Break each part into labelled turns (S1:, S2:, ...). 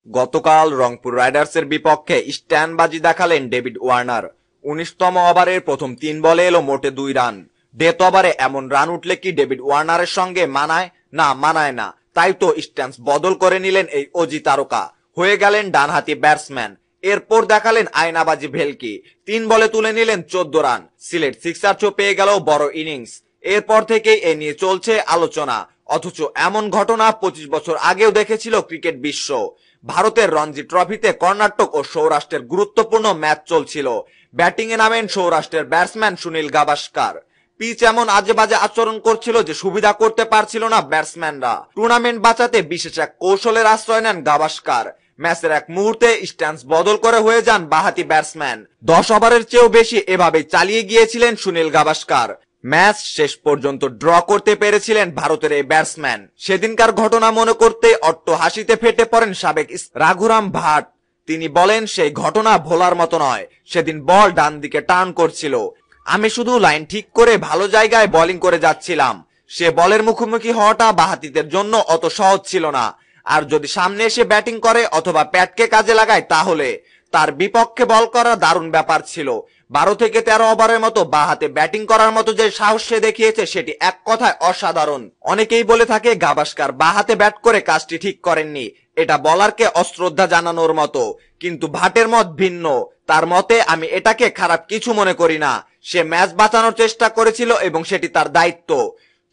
S1: গতকাল রংপুর রাইডার্সের বিপক্ষে স্ট্যান্ডবাজি দেখালেন ডেভিড ওয়ার্নার। ১৯তম ওভারের প্রথম ৩ বলে এলো মোটে ২ রান। ডেথ ওভারে এমন রান উঠলে কি ডেভিড ওয়ার্নারের সঙ্গে মানায়? না, মানায় না। তাই তো স্ট্যান্স বদল করে নিলেন এই অজি তারকা, হয়ে গেলেন ডানহাতি ব্যাটসম্যান। এরপর দেখালেন আয়নাবাজি ভেলকি, ৩ বলে তুলে নিলেন ১৪ রান। সিলেট সিক্সার্সও পেয়ে গেল বড় ইনিংস। এরপর থেকেই এ নিয়ে চলছে আলোচনা। অথচ এমন ঘটনা ২৫ বছর আগেও দেখেছিল ক্রিকেট বিশ্ব। ভারতের রঞ্জি ট্রফিতে কর্ণাটক ও সৌরাষ্ট্রের গুরুত্বপূর্ণ ম্যাচ চলছিল। ব্যাটিং এ নামেন সৌরাষ্ট্রের ব্যাটসম্যান সুনীল গাভাস্কার। পিচ এমন আজে বাজে আচরণ করছিল যে সুবিধা করতে পারছিল না ব্যাটসম্যানরা। টুর্নামেন্ট বাঁচাতে বিশেষ এক কৌশলের আশ্রয় নেন গাভাস্কার। ম্যাচের এক মুহূর্তে স্ট্যান্স বদল করে হয়ে যান বাঁহাতি ব্যাটসম্যান। ১০ ওভারের চেয়েও বেশি এভাবে চালিয়ে গিয়েছিলেন সুনীল গাভাস্কার। ম্যাচ শেষ পর্যন্ত ড্র করতে পেরেছিলেন ভারতের এই ব্যাটসম্যান। সেদিনকার ঘটনা মনে করতে অট্ট হাসিতে ফেটে পড়েন সাবেক রাঘুরাম ভাট। তিনি বলেন, সেই ঘটনা ভোলার মতো নয়। সেদিন বল ডান দিকে টার্ন করছিল, আমি শুধু লাইন ঠিক করে ভালো জায়গায় বোলিং করে যাচ্ছিলাম। সে বলের মুখোমুখি হওয়াটা বাঁহাতিদের জন্য অত সহজ ছিল না। আর যদি সামনে এসে ব্যাটিং করে অথবা প্যাটকে কাজে লাগায় তাহলে তার বিপক্ষে বল করা দারুণ ব্যাপার ছিল। ১২ থেকে ১৩ ওভারের মতো বাঁহাতে ব্যাটিং করার মতো যে সাহস সে দেখিয়েছে সেটি এক কথায় অসাধারণ। অনেকেই বলে থাকে গাভাস্কার বাঁহাতে ব্যাট করে কাজটি ঠিক করেননি, এটা বলারকে অশ্রদ্ধা জানানোর মতো। কিন্তু ভাটের মত ভিন্ন। তার মতে, আমি এটাকে খারাপ কিছু মনে করি না। সে ম্যাচ বাঁচানোর চেষ্টা করেছিল এবং সেটি তার দায়িত্ব।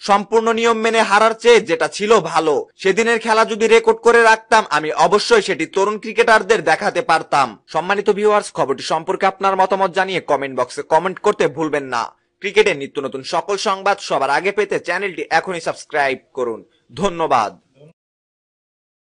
S1: সম্পূর্ণ নিয়ম মেনে হারার চেয়ে যেটা ছিল ভালো। সেদিনের খেলা যদি রেকর্ড করে রাখতাম আমি অবশ্যই সেটি তরুণ ক্রিকেটারদের দেখাতে পারতাম। সম্মানিত ভিউয়ার্স, খবরটি সম্পর্কে আপনার মতামত জানিয়ে কমেন্ট বক্সে কমেন্ট করতে ভুলবেন না। ক্রিকেটের নিত্য নতুন সকল সংবাদ সবার আগে পেতে চ্যানেলটি এখনই সাবস্ক্রাইব করুন। ধন্যবাদ।